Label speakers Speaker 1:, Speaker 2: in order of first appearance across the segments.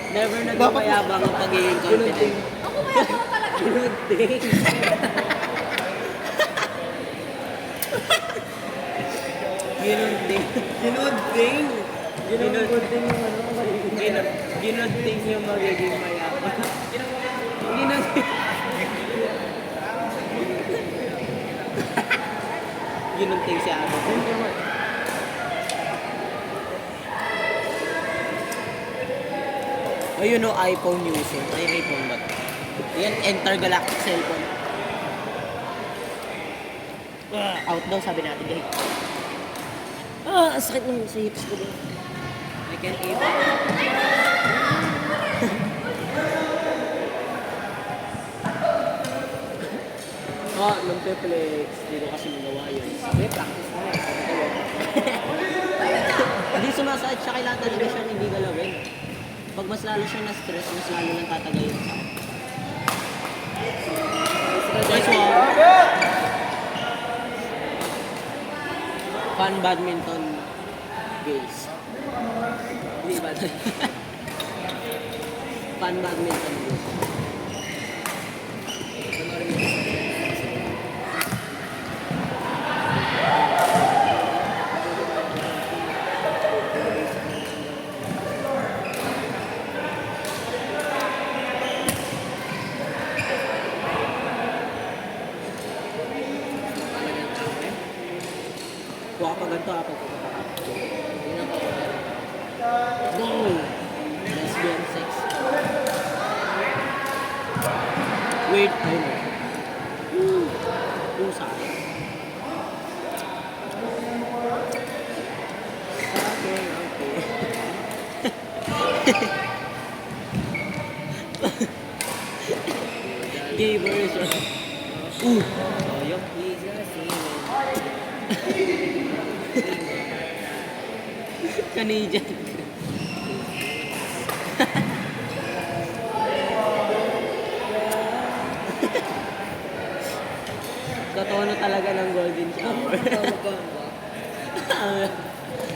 Speaker 1: Never naging mayabang ang pagiging confident.
Speaker 2: Ako mayabang talaga.
Speaker 1: Ginunting. Ginunting. Ginunting. Ginunting yung ano, ginunting yung magiging mayabang. Ginunting. Ginunting si Ate. Oh, you know iPhone using. Ay, iPhone ba? Yan, intergalactic cellphone. Out daw, sabi natin, guys. Sakit lang sa hips ko din. I can't eat. Nung Peplex, hindi ko kasi magawa yun. May practice na eh. Hindi sumasakit siya, kailangan talaga siya hindi galawin. Pag mas lalo siya na-stress, mas lalo lang tatagayin sa akin. Nice one. Fun badminton games. Hindi ba? Fun badminton games. Kuha pa ganito ako. Go! Lesbian sex. Wait, I know. Pusa. Okay. Gay version. Sayang. Canadian. Katono talaga ng golden shower.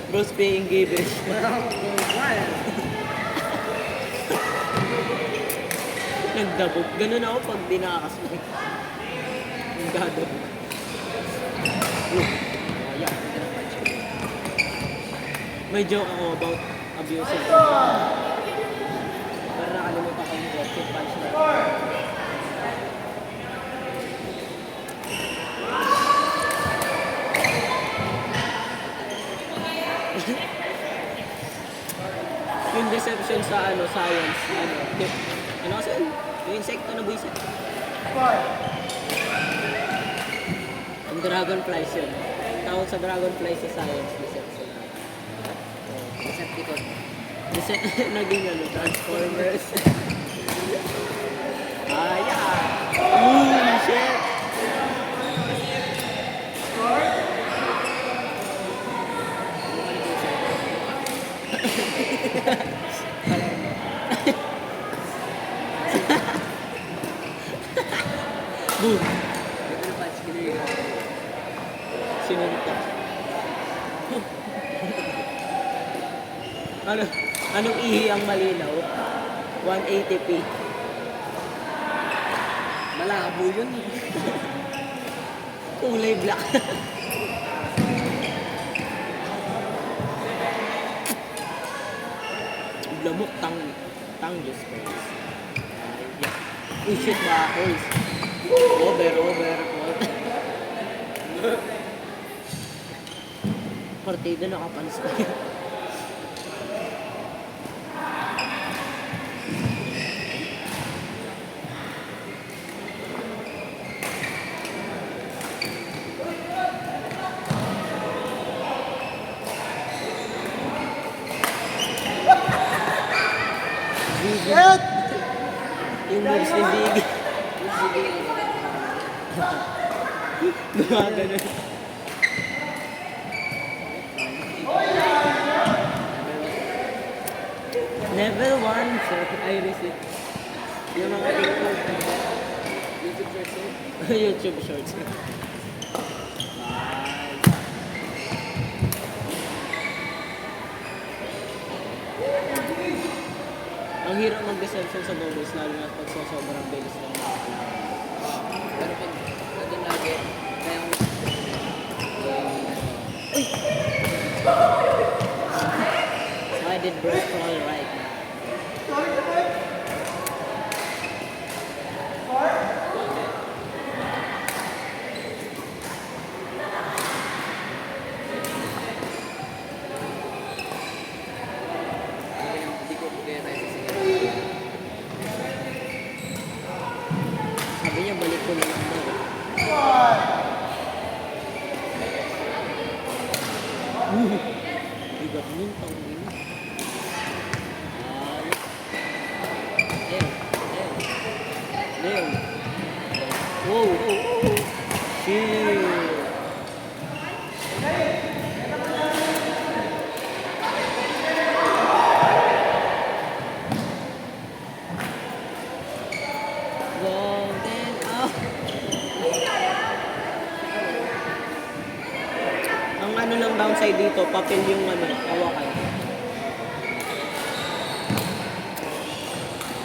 Speaker 1: Bros being gay bitch. Nagdabog. Ganun ako pag di nakakasmay. Nagdadabog. May joke ako about abusing. Pero nakalimutan ko yung joke. Punch na. Yung deception sa science, ano kasi yung insekto na buwisit. Ang dragonflies yun. Tawag sa dragonflies sa science, deception. Decepticon. Naging Transformers. Yeah! Shit! Boom! Sinunta. Anong ihi ang malinaw? 180p. Malabo yun. Kulay black. Lamok tanggis guys. Yeah. Shit ba? Over. Partida nakapanis pa yan.
Speaker 3: Shit!
Speaker 1: Yung moves ni Ziggy. Gumagano. Level 1, sir. I receive. Yung mga TikTok. YouTube shorts. YouTube shorts. Ang Ang hirap mag-deception sa doubles, lalo na pag sobrang bilis ng mga
Speaker 2: Pero pag nandun lagi, kaya mo...
Speaker 1: Why did bro crawl right now?
Speaker 2: Hindi ko kaya tayo sisigaw.
Speaker 1: Sabi niya, balik ko na lang daw. Bigat nun, tangin. Damn. Whoa. Shit. Golden out. Ang ano lang downside dito, papel yung ano, hawakan.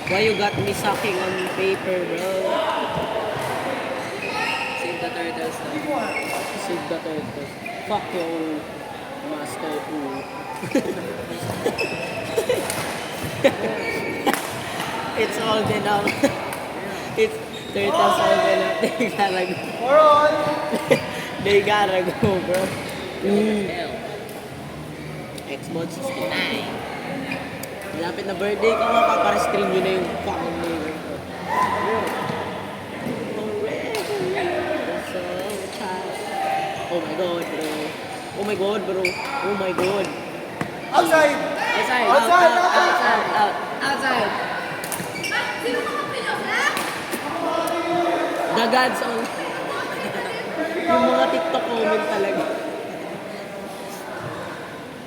Speaker 1: Why you got me sucking on paper, bro?
Speaker 2: Save the turtles na.
Speaker 1: Save the turtles. Fuck your master pool. It's all the now. It's turtles all the now. They gotta go. They gotta go, bro.
Speaker 2: Hell.
Speaker 1: Xbox 69. Malapit na birthday ko, mapapare-stream nyo na yung fucking name ko. Oh my god, bro. Oh my god, bro. Oh my god.
Speaker 3: Outside!
Speaker 2: Outside!
Speaker 3: Outside!
Speaker 2: Out! Outside!
Speaker 1: The gods on. Yung mga TikTok comment talaga.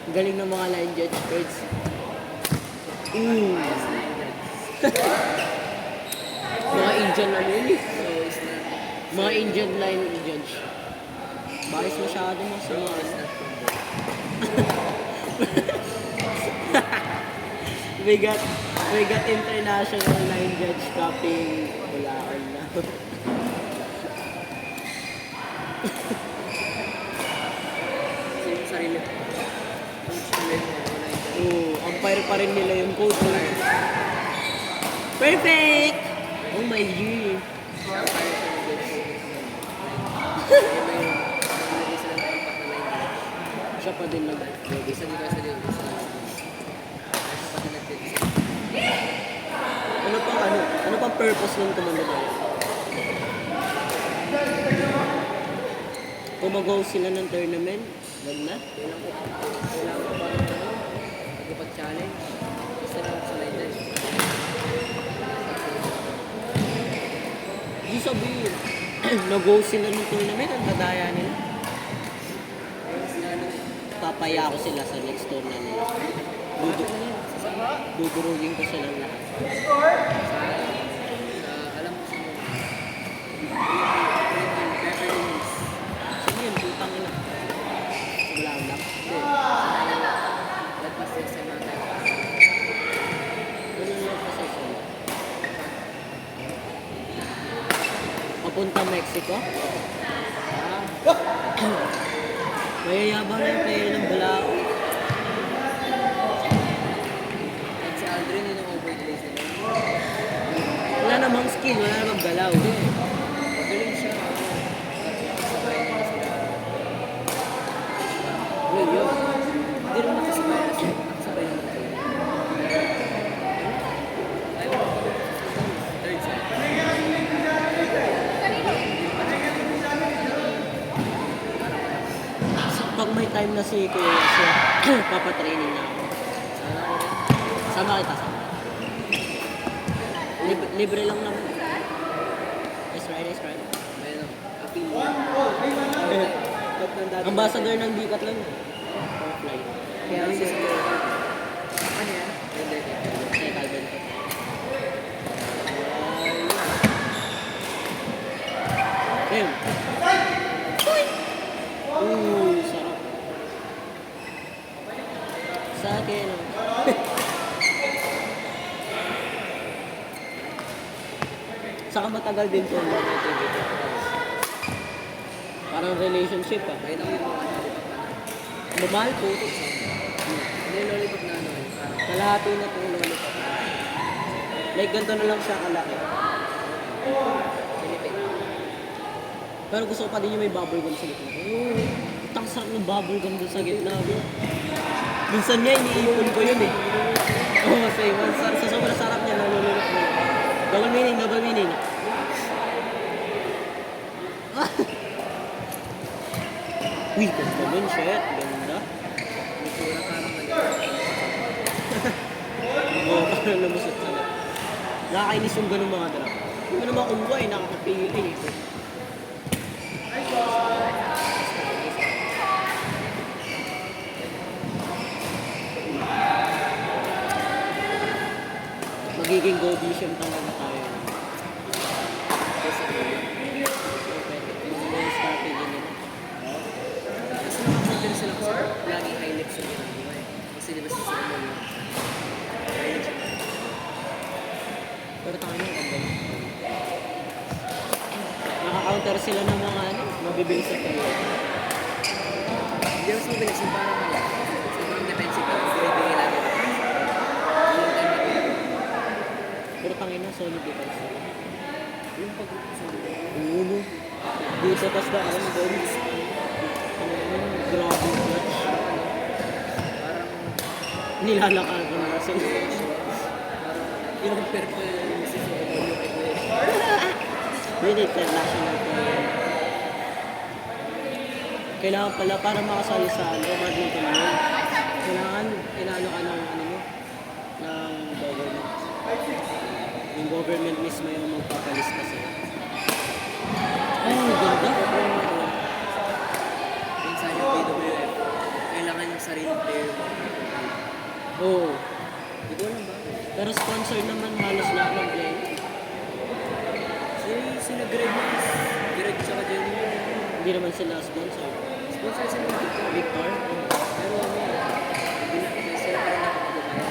Speaker 1: Galing ng mga line judge words. Mga Indian na yun eh.
Speaker 2: So, it's not...
Speaker 1: Mga Indian line judge. Bakit masyado mas
Speaker 2: So,
Speaker 1: mga
Speaker 2: it's not...
Speaker 1: we got international line judge copying Bulacan na.
Speaker 2: So, yung sarili. Yung sarili mo, wala yung sarili.
Speaker 1: Umpire pa rin nila yung code. Perfect! Oh my G.
Speaker 2: Kaya tayo sa mga goods. Kaya may nalagay sila ng impact na line.
Speaker 1: Siya pa din nag
Speaker 2: Isa dito, isa dito, isa dito. Isa pa din nag-design.
Speaker 1: Ano pang purpose ng komando na yun? Kumagaw sila ng tournament, wag na.
Speaker 2: Kailangan ko pa rin ano, magpag-challenge. Isa lang sa line line.
Speaker 1: Di sabihin, nag-go sila ng tournament, ang dadaya nila. Papaya ko sila sa next tournament. Dudurugin ko silang lahat.
Speaker 2: Alam mo sa mga
Speaker 1: Sige yun, putang ina. Wala lang.
Speaker 2: lagpas sa SM natin.
Speaker 1: Ganun lang kasi sila. Papunta Mexico? Mayayabang na yung player ng Balao.
Speaker 2: At si Aldrin yun yung overgrace nila.
Speaker 1: Wala namang skill, wala namang galaw.
Speaker 2: Magaling siya. Sabay niya sila.
Speaker 1: Yun.
Speaker 2: Hindi rin makasabay kasi nakasabay naman sila. Ayaw. Third side.
Speaker 1: Pag may time na si Kuya siya, papatraining na ako. Sama kita, sama. Libre lang naman. Nice try, nice try.
Speaker 2: May ano, appeal.
Speaker 1: Ambassador ng Dikat lang. Offline.
Speaker 2: Kaya ang sister. Ano yan? Hindi.
Speaker 1: Kaya Calvin ko. Ayun. Sarap. Sa akin. Saka matagal din po ang love activity. Parang relationship ah.
Speaker 2: Kahit ako yung mga lollipop na.
Speaker 1: Mamahal po.
Speaker 2: Hindi yung lollipop na ano eh. Parang
Speaker 1: Kalahati na po yung lollipop. Like ganito na lang siya kalaki.
Speaker 2: Philippine.
Speaker 1: Pero gusto ko pa din yung may bubble gum sa gitna. Ang sarap ng bubble gum dun sa gitna. Minsan nga, iniipon ko yun eh. Oo, same. Sa sobrang sarap niya, nalulunok mo. Double meaning, double meaning. Uy, ganda nun, shit. Ganda.
Speaker 2: May tura parang
Speaker 1: Oo, parang lumusot sa gitna. Nakakainis yung ganung mga drop. Hindi mo naman kumuha eh, nakakapili eh. Magiging go vision talaga tayo. Yung strategy nila.
Speaker 2: Kasi nakakontent sila kasi laging high lips yung ginagawa eh. Kasi di ba sa sumo yun? High lips.
Speaker 1: Pero tayo yung kagano. Naka-counter sila ng mga ano, mabibilis sa tayo.
Speaker 2: Hindi mas mabilis yung parang ano. Sobrang defensive lang. Binibigay lagi. Yung time na yun.
Speaker 1: Pero tangin na, solid defense.
Speaker 2: Yung pag
Speaker 1: Uno. Dito, tas na, alam mo doon. Grabe yung clutch.
Speaker 2: parang
Speaker 1: Nilalakad ko na kasi.
Speaker 2: yung purple yung si Sumo yung kay Kuya.
Speaker 1: Hindi, international player. Kailangan pala, para makasali sa ano, badminton mo, kailangan inano ka ng ano mo, ng government. Yung government mismo yung magpapalista sa'yo. Oh, ganda.
Speaker 2: Minsan yung PWF, kailangan yung sariling player mo.
Speaker 1: Oo.
Speaker 2: Hindi ko alam ba?
Speaker 1: Pero sponsor naman halos lahat ng player.
Speaker 2: Sila Greg tsaka Jenny.
Speaker 1: Hindi naman sila sponsor.
Speaker 2: Sponsor sila ng Victor.
Speaker 1: Victor?
Speaker 2: Pero ano, sila pa rin nakapagpapaya.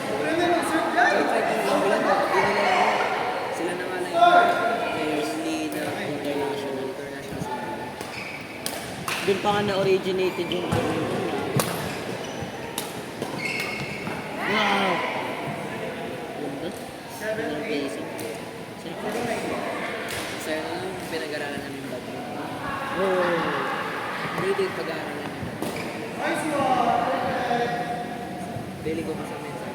Speaker 2: Kahit yung England, hindi nila ano, sila na nga lang yung players lead na international sila.
Speaker 1: Doon pa nga na-originated yung ano yun. Wow! Ganda. Ganda ng pacing.
Speaker 2: Kasi ano yung pinag-aralan namin bago.
Speaker 1: Oh.
Speaker 2: Really yung pag-aaralan namin. Daily ko kasama yun sa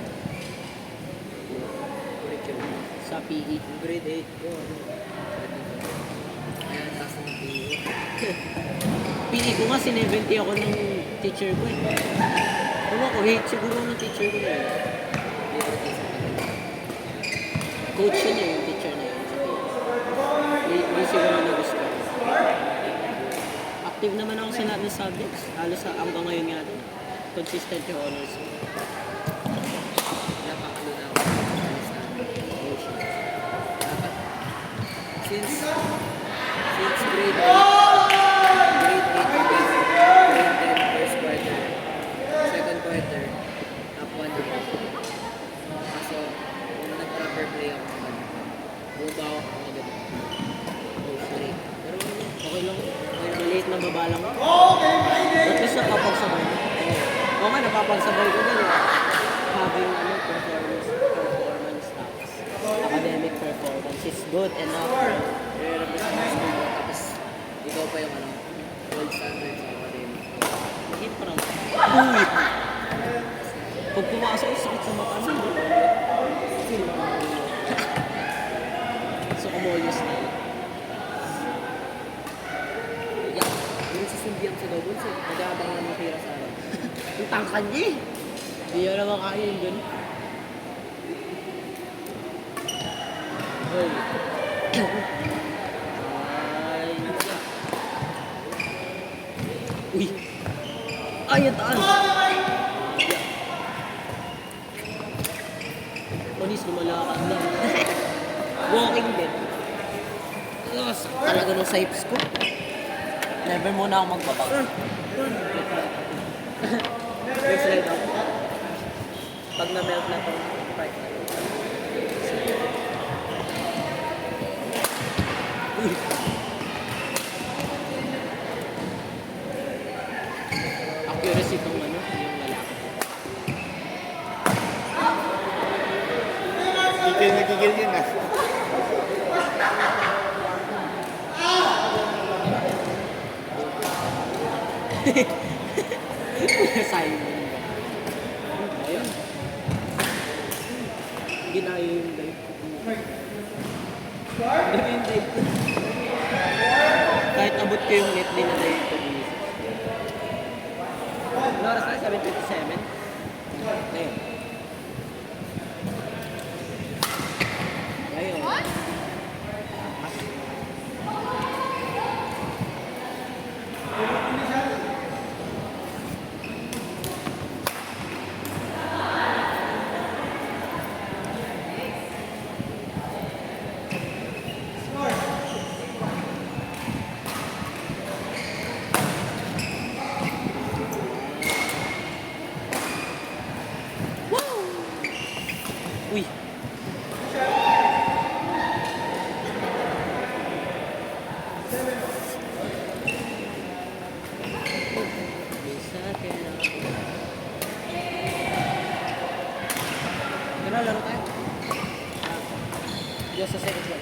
Speaker 2: curriculum.
Speaker 1: Sa PE.
Speaker 2: Yung grade 8 ko, ano, ayan, taas ng PE.
Speaker 1: PE ko nga, sineventi ako ng teacher ko eh. Ewan ko, hate siguro ng teacher ko na yun. Coach yun eh, yung teacher na yun. Hindi siguro na gusto. Active naman ako sa lahat ng subjects. Halos hanggang ngayon nga din. Consistent yung honors ko.
Speaker 2: Napakalo na ako sa dapat since grade 8 grade 10 first quarter second quarter up 1 ako kaso kung nag-proper play ako sa kanya bumabawa ako agad hopefully pero ano
Speaker 1: Okay lang. Maliit na baba lang. At least napapagsabay ko. Oo nga, napapagsabay ko din. Having ano, performance tasks. Academic performance is good enough.
Speaker 2: re-represent mo school mo tapos ikaw pa yung ano gold standard sa academic
Speaker 1: Hit pa lang. Uy! Pag pumasok ko, sakit sa mata mo. So, kumolius na.
Speaker 2: yeah yung sisimbihan sa doubles eh nag-aabang na matira sa akin
Speaker 1: Ang tangkad niya eh. Hindi niya naman kaya yung gano'n. Hoy. Ay. Uy. Ay, ang taas. Polis, lumalakad na. Walking dead. Talaga ng sipes ko. Never muna ako magbabag. Next slide ako. Pag na-melt na to, right.
Speaker 3: Nagigil yun ah.
Speaker 1: Simon. Ayun. Ginaya yung dive ko. Grabe yung dive ko. Kahit abot ko yung net din na dive ko. Ano oras na? 7:27? Ayun. Ayun. Uy. Bisa kaya. Gana, laro tayo. Diyos sa second shot.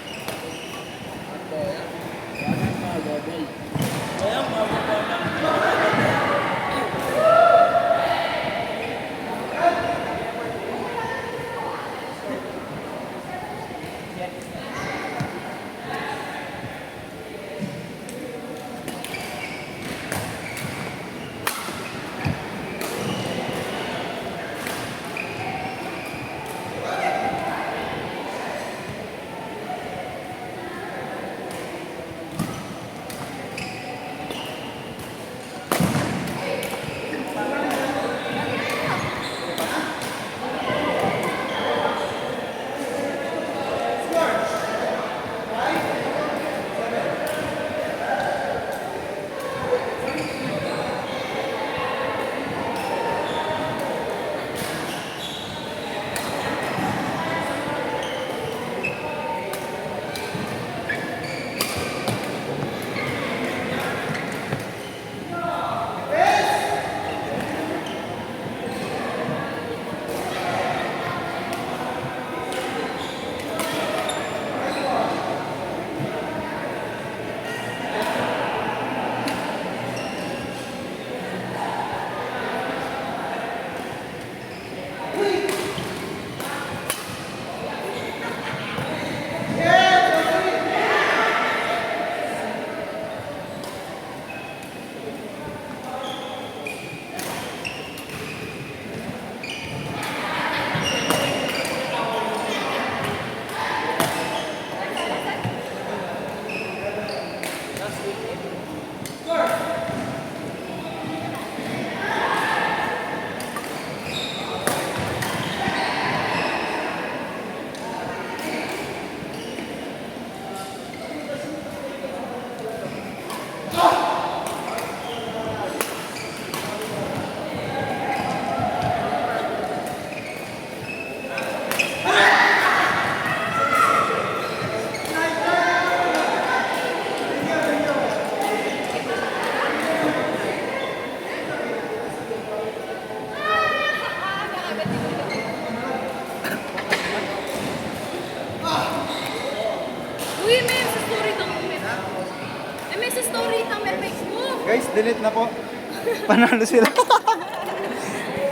Speaker 4: Uy, may sa story ng Mer. May sa story ng Mer Facebook.
Speaker 3: Guys, delete na po. Panalo sila.